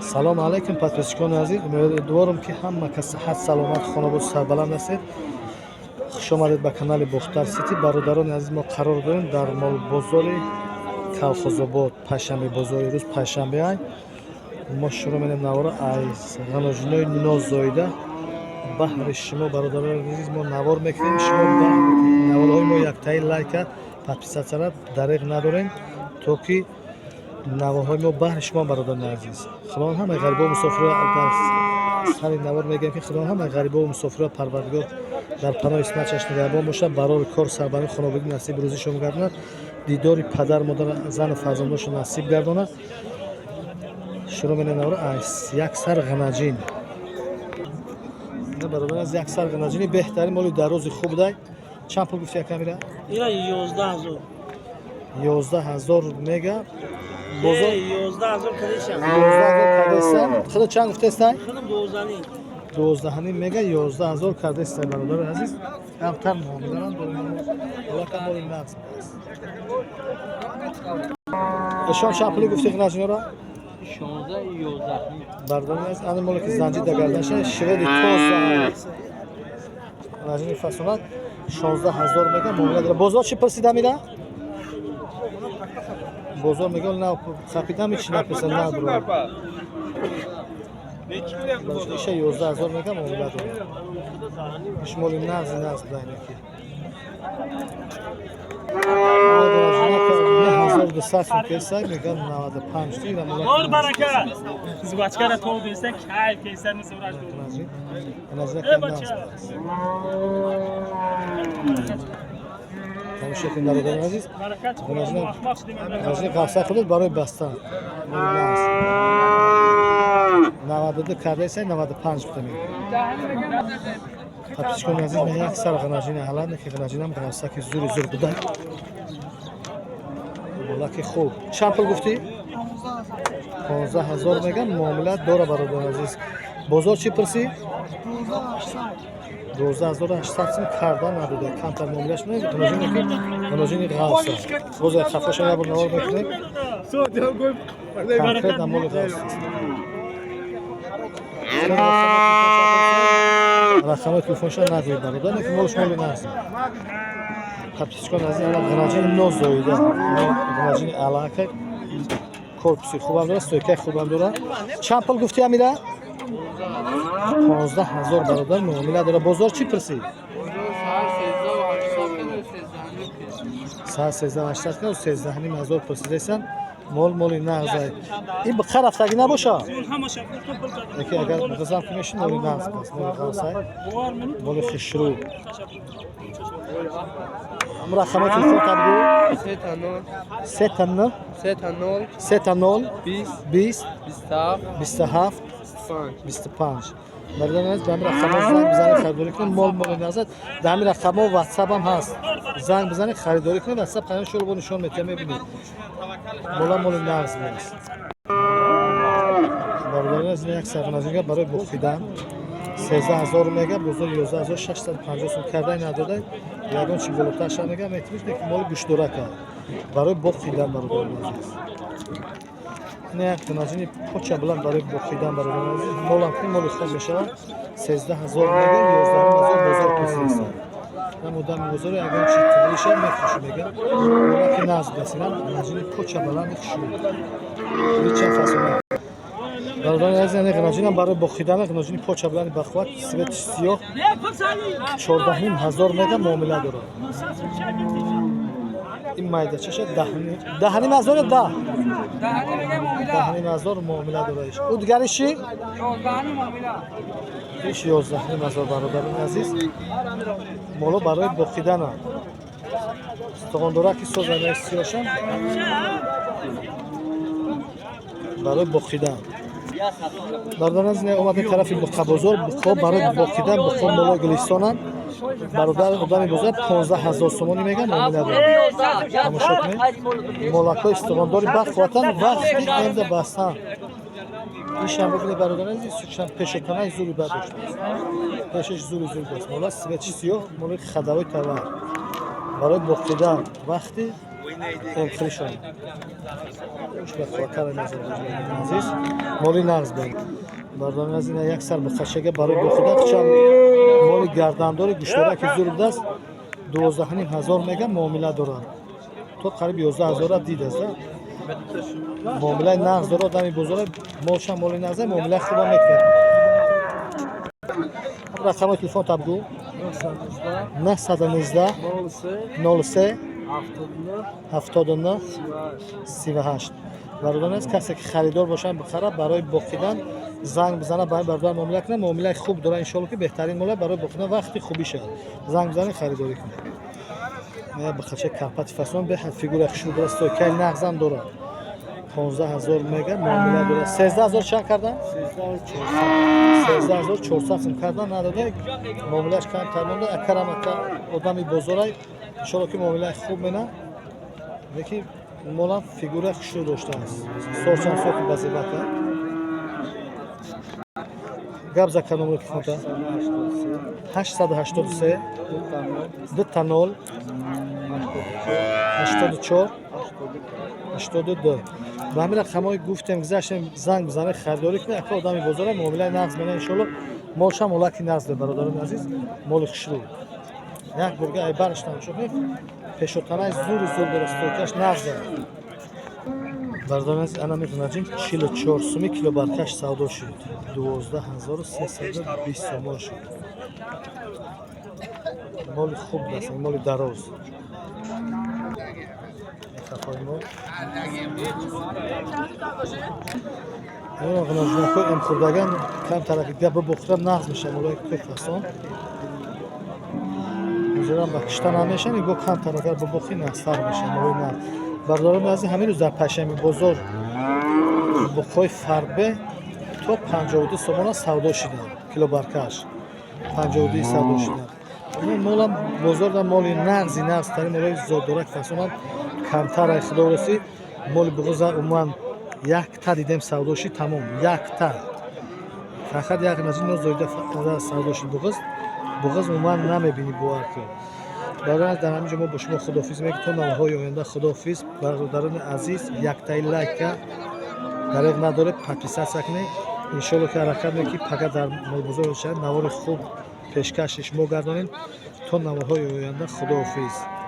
салом алейкум подписчикони азиз, умедворам ки ҳама ка сиҳат саломат хонобод сарбаланд ҳастед. хуш омадед ба канали Бухтар Сити. бародарони азиз, мо қарор дорем дар молбозори Калхозобод, пайшанбе бозори рӯз пайшанбе ай мо шурӯъ менем навора аз ғаножинои нозоида баҳри шумо бародарони азиз мо навор мекунем. шумо наворҳои мо яктаи лайка подписатсияра дареғ надорем то ки наворҳои мо баҳри шумо бародарони азиз. худованд ҳамаи ғарибову мусофирро дар сари навор мегӯем ки худованд ҳамаи ғарибову мусофирро парвардигор дар паноҳи исматаш нигарбон бошад. барори кор сарбарӣ хонобагӣ насиби рӯзишон гардонад. дидори падар модар зану фарзандонашон насиб гардонад. шуруъ менем навора аз як сар ғанаҷин. бародари аз як сар ғанаҷини беҳтарин моли дарози хуб дай. чанд пул гуфти якамира? ина 11000. 11000 мега. 11000 кадешам. 11000 кадесан. худо чанд гуфтестай? Худо 12. 12 мега 11000 кадестай бародари азиз. камтар муомилаам дорем. Аллакам моли нағз. ишон чанд пули гуфти ғанаҷинро? 16 11. бародари азиз, ани моли ки занҷи дагардаша шведи тоза. ғанаҷини фасонат 16000 мега муомила дора. бозор чӣ пурсида мира? бозор мега на хапидами чи написа на бро. иша 11000 мега муомила дора. шумоли нағзи дайна ки. 1200 песак мега 95 тира мола. Бор барака. Збачкара то бесак кайф кейсар мисураж ду. назак нағз. тамошо кунед бародари азиз. ғанаҷини ғафса худед барои бастан. 92 кардеса 95 буда мега. подписчикони азиз, мен як сар ғанаҷини аланд ки ғанаҷинам ғафсаки зур буда. болаки хуб. чанд пул гуфти? 15000 мега муомила дора бародари азиз. бозор чӣ пурси? 12800 сум карда надода. камтар муомилаш мекунем. ғанаҷини ғафса. боз хафошон ябор навор мекунем. конкрет амоли ғафса. рақамои телефоншон надоед бародар, лекин молиш моли нағз. подписчикони азиз, ғанаҷини нозоида, ғанаҷини алака корпуси хубам дора, стойкаи хубам дора. чанд пул гуфти амира? 15000 бародар муомила дора. бозор чӣ пурси? 138 ка 13500 пурсидесан. моли нағзай. ин буқа рафтагӣ набоша? яке агар ғизам ки мешин моли нағз пас. моли ғавсай. моли хишрӯ. рақамои телефон табгӯ? 30 30 20 27 25. бародари азиз, ба ҳамин рақамҳо занг бизанед, харидорӣ кунед. моли нағзад дар ҳамин рақамҳо ватсап ҳам ҳаст. занг бизанед, харидорӣ кунед. ватсап паёмшро бо нишон метавонед мебинед. моли нағз нест. бародари азиз, як сар ғанаҷинга барои бухидан 13000 мега, бозор 11650 сум кардай надодай. ягон чи болоташа мега метавонед ки моли гӯшторака барои бухидан бародари азиз. ин як ғанаҷини поча буланд барои бухидан бародари азиз. молам ки моли хуб мешавад. 13000 мега 11000 бозор пурсида. намудами бозор ягон чи тилиша мефурӯшӣ мега. мола ки нағз гасинам ғанаҷини поча баланди хушӯ. рича фасона. бародари азиз, ин ғанаҷинам барои бохидан ғанаҷини поча баланди бахват свети сиёҳ 14500 мега муомила дорад. ин майдачаша 10500 ё 10? 10500 муомила дорад. ӯ дигари чӣ? 11000 бародари азиз. моло барои бохиданам. стуғондораки созанаи сиёшам барои бохидан. бародари азиз, омадем тарафи буқабозор. буқо барои бохидан, буқо молои гулистонам. бародари одами бозор 15000 сомонӣ мега муомила дорад. тамошо кунед. молакҳои стуғондори бахватан вақти энда бастан. ишам бибинед бародари азиз, сучам пешотанаи зури бар доштааст. пешаш зури аст. мола свети сиёҳ, моли хадавои тавар. барои бохидан вақти امخریشون خوش به خاطر نظر عزیز مالی نغز بین بردان از این یک سر بخشگه برای بخوده چند مالی گردنداری گوشتاره که زور دست 12,500 میگم معامله دارن تو قریب 11,000 دید است معامله نغز داره دمی بزرگ مالش هم مالی نغزه معامله خوبه میکنه رقم تلفن تبگو 919 03 79 38 برادران است کسی که خریدار باشن بخره برای بخیدن زنگ بزنه برای برادر معامله کنه معامله خوب داره ان شاء الله که بهترین معامله برای بخیدن وقتی خوبی شد زنگ بزنه خریداری کنه نه بخاطر کارپات فاصون به فیگور خشو درست که نغزم داره 15,000 میگه معامله داره 13,000 چند کردن 13,400 سم کردن نداده معاملهش کم تمام اکرم آدمی بزرگ ان شاء الله که معامله خوب منه یکی مولا فیگور خشو داشته است سورچان سوت وظیفه کرد گاب زکر نمره که فونتا 883 2 تا 0 84 82 و همین رقم‌های گفتم گذاشتم زنگ بزنه خریداری کنه اگه آدمی بزرگ معامله نغز منه ان شاء الله مالش هم مالکی نغز برادران عزیز مال خشرو یک برگه ای برشتم شوخی پشوتنای زور درست توکش نغز برادران عزیز انا میتونیم 44 سومی کیلو برکش سودا شد 12,320 سوم شد مال خوب است مال دراز اون غناجون کو ام خوردگان کم طرفی گپ بخورم نغز میشه مولای کفاسون میذارم بکشتن همیشه میگو کم طرفی بخوری نصفر میشه مولای نغز بردارم از همین روز در پشمی بزرگ بخوی فربه تو 52 سومون سودا شده کیلو برکش 52 سودا شده این مولم بزرگ مالی نغزی نغز ترین مولای زودورک فاسون کمتر خدا رسید مال بغض عموما یک تا دیدم سوداشی تمام یک تا فقط یک نزدیک نزدیک سوداشی بغض عموما نمیبینی باور که برای در همینجا ما با شما خداحافظی میگیم تا نامه‌های آینده خداحافظ برادران عزیز یک تا لایک دریغ نداره پادپیساtsiya کنید ان شاء الله که حرکت میکنید فقط در مال بزرگ شهر نوار خوب پیشکشش ما گردانید تا نامه‌های آینده خداحافظ